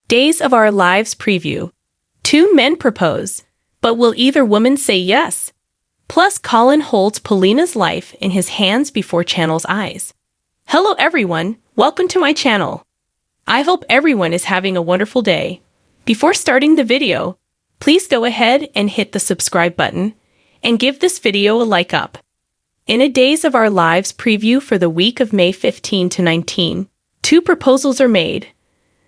Days of Our Lives preview. Two men propose, but will either woman say yes? Plus, Colin holds Paulina's life in his hands before Channel's eyes. Hello everyone, welcome to my channel. I hope everyone is having a wonderful day. Before starting the video, please go ahead and hit the subscribe button and give this video a like up. In a Days of Our Lives preview for the week of May 15 to 19, two proposals are made,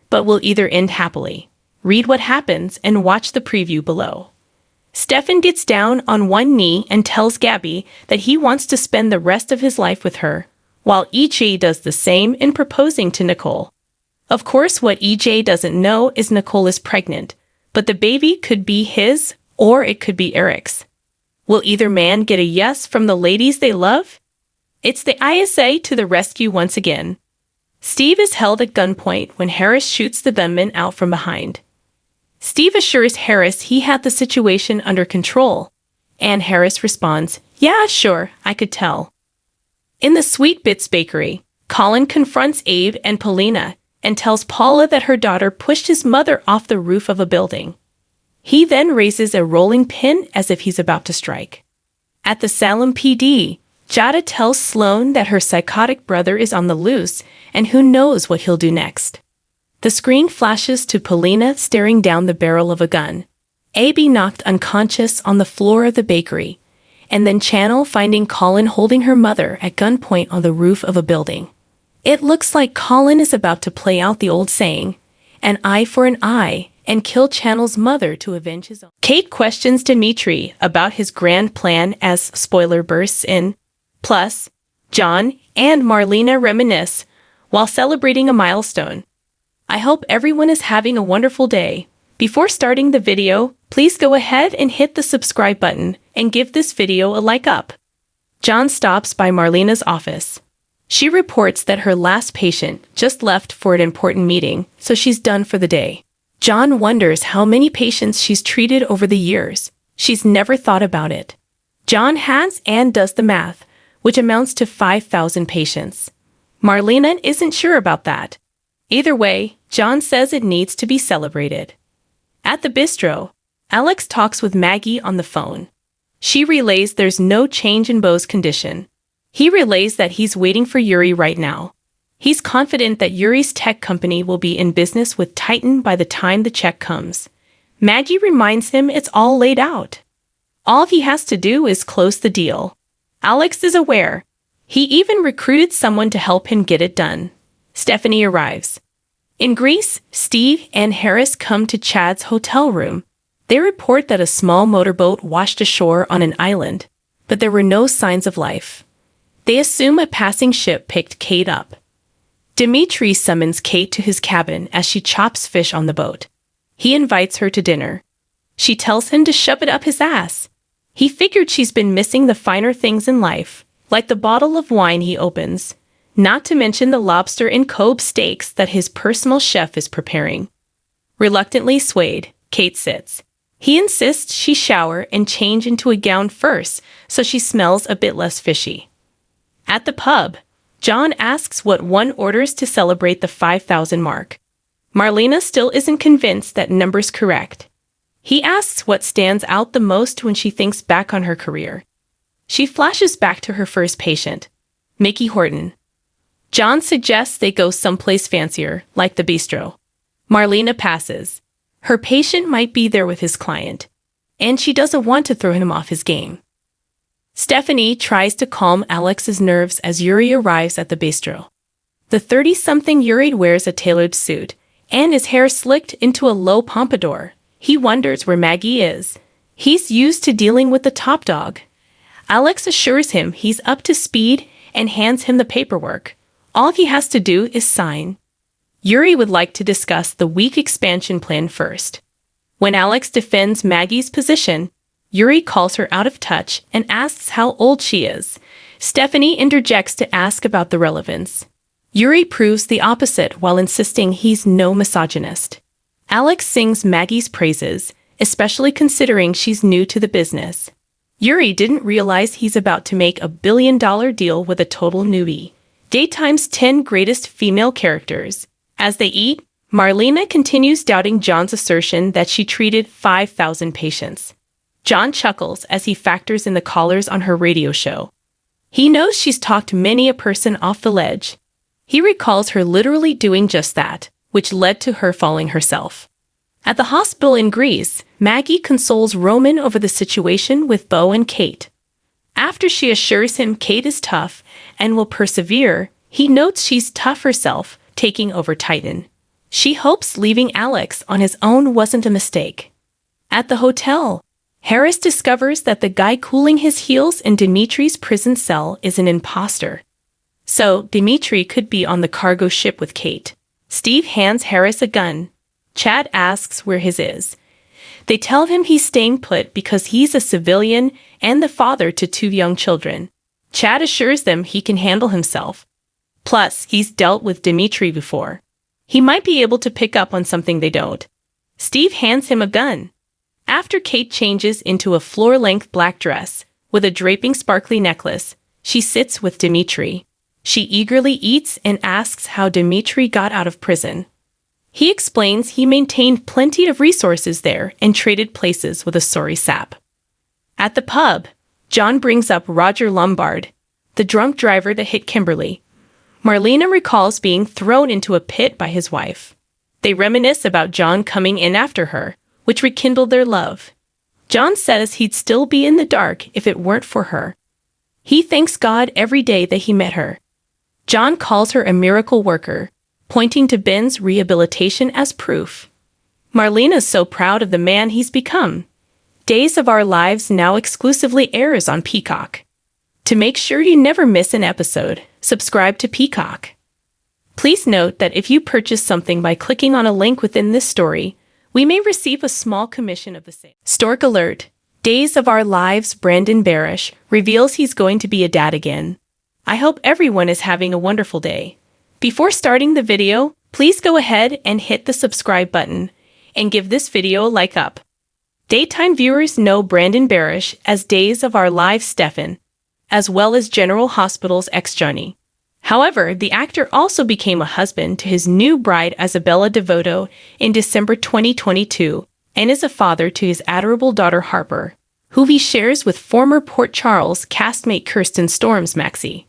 but will either end happily. Read what happens and watch the preview below. Stefan gets down on one knee and tells Gabby that he wants to spend the rest of his life with her, while EJ does the same in proposing to Nicole. Of course, what EJ doesn't know is Nicole is pregnant, but the baby could be his or it could be Eric's. Will either man get a yes from the ladies they love? It's the ISA to the rescue once again. Steve is held at gunpoint when Harris shoots the gunman out from behind. Steve assures Harris he had the situation under control, and Harris responds, "Yeah, sure, I could tell." In the Sweet Bits Bakery, Colin confronts Abe and Paulina and tells Paula that her daughter pushed his mother off the roof of a building. He then raises a rolling pin as if he's about to strike. At the Salem PD, Jada tells Sloane that her psychotic brother is on the loose and who knows what he'll do next. The screen flashes to Paulina staring down the barrel of a gun, Abby knocked unconscious on the floor of the bakery, and then Channel finding Colin holding her mother at gunpoint on the roof of a building. It looks like Colin is about to play out the old saying, an eye for an eye, and kill Channel's mother to avenge his own. Kate questions Dimitri about his grand plan as spoiler bursts in. Plus, John and Marlena reminisce while celebrating a milestone. I hope everyone is having a wonderful day. Before starting the video, please go ahead and hit the subscribe button and give this video a like up. John stops by Marlena's office. She reports that her last patient just left for an important meeting, so she's done for the day. John wonders how many patients she's treated over the years. She's never thought about it. John has and does the math, which amounts to 5,000 patients. Marlena isn't sure about that. Either way, John says it needs to be celebrated. At the bistro, Alex talks with Maggie on the phone. She relays there's no change in Bo's condition. He relays that he's waiting for Yuri right now. He's confident that Yuri's tech company will be in business with Titan by the time the check comes. Maggie reminds him it's all laid out. All he has to do is close the deal. Alex is aware. He even recruited someone to help him get it done. Stephanie arrives. In Greece, Steve and Harris come to Chad's hotel room. They report that a small motorboat washed ashore on an island, but there were no signs of life. They assume a passing ship picked Kate up. Dimitri summons Kate to his cabin as she chops fish on the boat. He invites her to dinner. She tells him to shove it up his ass. He figured she's been missing the finer things in life, like the bottle of wine he opens, not to mention the lobster and Kobe steaks that his personal chef is preparing. Reluctantly swayed, Kate sits. He insists she shower and change into a gown first so she smells a bit less fishy. At the pub, John asks what one orders to celebrate the 5,000 mark. Marlena still isn't convinced that number's correct. He asks what stands out the most when she thinks back on her career. She flashes back to her first patient, Mickey Horton. John suggests they go someplace fancier, like the bistro. Marlena passes. Her patient might be there with his client, and she doesn't want to throw him off his game. Stephanie tries to calm Alex's nerves as Yuri arrives at the bistro. The 30-something Yuri wears a tailored suit, and his hair slicked into a low pompadour. He wonders where Maggie is. He's used to dealing with the top dog. Alex assures him he's up to speed and hands him the paperwork. All he has to do is sign. Yuri would like to discuss the week expansion plan first. When Alex defends Maggie's position, Yuri calls her out of touch and asks how old she is. Stephanie interjects to ask about the relevance. Yuri proves the opposite while insisting he's no misogynist. Alex sings Maggie's praises, especially considering she's new to the business. Yuri didn't realize he's about to make a billion-dollar deal with a total newbie. Daytime's 10 greatest female characters. As they eat, Marlena continues doubting John's assertion that she treated 5,000 patients. John chuckles as he factors in the callers on her radio show. He knows she's talked many a person off the ledge. He recalls her literally doing just that, which led to her falling herself. At the hospital in Greece, Maggie consoles Roman over the situation with Beau and Kate. After she assures him Kate is tough and will persevere, he notes she's tough herself, taking over Titan. She hopes leaving Alex on his own wasn't a mistake. At the hotel, Harris discovers that the guy cooling his heels in Dimitri's prison cell is an imposter. So, Dimitri could be on the cargo ship with Kate. Steve hands Harris a gun. Chad asks where his is. They tell him he's staying put because he's a civilian and the father to 2 young children. Chad assures them he can handle himself. Plus, he's dealt with Dimitri before. He might be able to pick up on something they don't. Steve hands him a gun. After Kate changes into a floor-length black dress with a draping sparkly necklace, she sits with Dimitri. She eagerly eats and asks how Dimitri got out of prison. He explains he maintained plenty of resources there and traded places with a sorry sap. At the pub, John brings up Roger Lombard, the drunk driver that hit Kimberly. Marlena recalls being thrown into a pit by his wife. They reminisce about John coming in after her, which rekindled their love. John says he'd still be in the dark if it weren't for her. He thanks God every day that he met her. John calls her a miracle worker, pointing to Ben's rehabilitation as proof. Marlena's so proud of the man he's become. Days of Our Lives now exclusively airs on Peacock. To make sure you never miss an episode, subscribe to Peacock. Please note that if you purchase something by clicking on a link within this story, we may receive a small commission of the sale. Stork alert! Days of Our Lives Brandon Barish reveals he's going to be a dad again. I hope everyone is having a wonderful day. Before starting the video, please go ahead and hit the subscribe button and give this video a like up. Daytime viewers know Brandon Barish as Days of Our Lives Stefan, as well as General Hospital's ex-Johnny. However, the actor also became a husband to his new bride Isabella Devoto in December 2022 and is a father to his adorable daughter Harper, who he shares with former Port Charles castmate Kirsten Storms Maxey.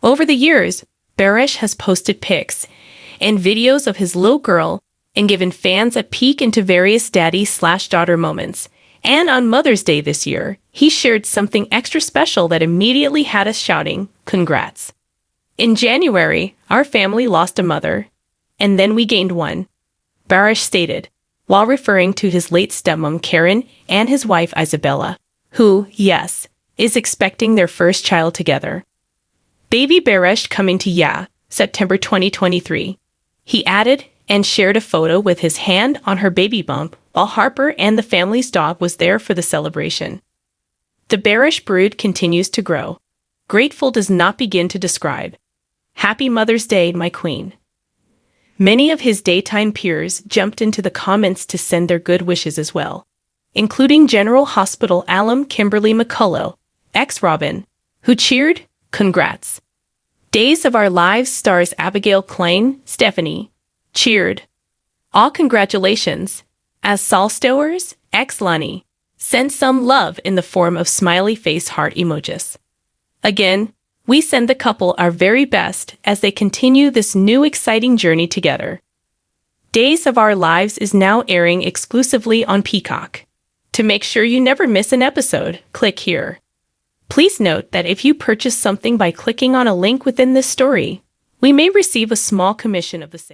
Over the years, Barish has posted pics and videos of his little girl and given fans a peek into various daddy/daughter moments. And on Mother's Day this year, he shared something extra special that immediately had us shouting, "Congrats." In January, our family lost a mother, and then we gained one, Barish stated, while referring to his late stepmom Karen and his wife Isabella, who, yes, is expecting their first child together. Baby Barish coming to September 2023. He added and shared a photo with his hand on her baby bump while Harper and the family's dog was there for the celebration. The Barish brood continues to grow. Grateful does not begin to describe. Happy Mother's Day, my queen. Many of his daytime peers jumped into the comments to send their good wishes as well, including General Hospital alum Kimberly McCullough, ex-Robin, who cheered, "Congrats." Days of Our Lives stars Abigail Klein, Stephanie, cheered, "All congratulations," as Saul Stowers, ex-Lonnie, sent some love in the form of smiley face heart emojis. Again, we send the couple our very best as they continue this new exciting journey together. Days of Our Lives is now airing exclusively on Peacock. To make sure you never miss an episode, click here. Please note that if you purchase something by clicking on a link within this story, we may receive a small commission of the sale.